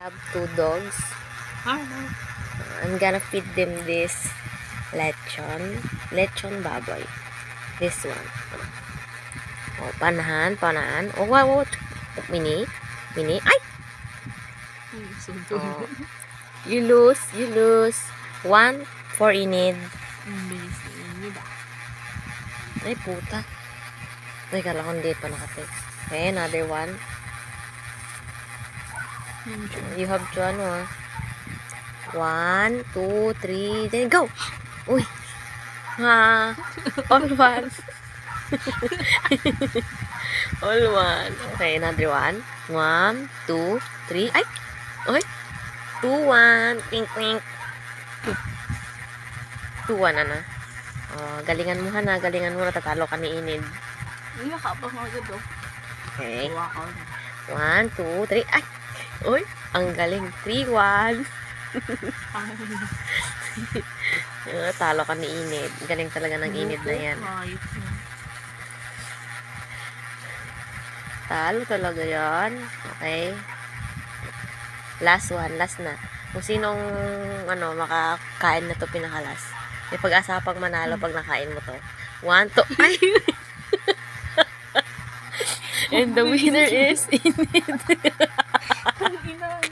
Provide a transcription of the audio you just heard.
have two dogs. I'm gonna feed them this lechon baboy. This one. Oh, panahan. Oh, wow. Mini. Ay! Oh. You lose. 1 for inid. Ay, puta. Ay, kala ko hindi pa nakatext. Okay, another one. You have to ano 1, 2, 3, then go! Uy! All one. All one. Okay, another one. 1, 2, 3. Ay! Uy! 2, 1. Pink. 2, 1 na. Oh, galingan mo na. Tatalo ka ni Inid. Iya ka pa mga gado. Okay. 1, 2, 3. Ay! Uy! Ang galing. 3, 1. Talo ka ni Inid. Galing talaga ng Inid na yan. Talo talaga yan. Okay. Last na. Kung sinong makakain na to pinakalas. May pag-asa pag manalo pag nakain mo to. 1, 2, ay! And the winner is Inid.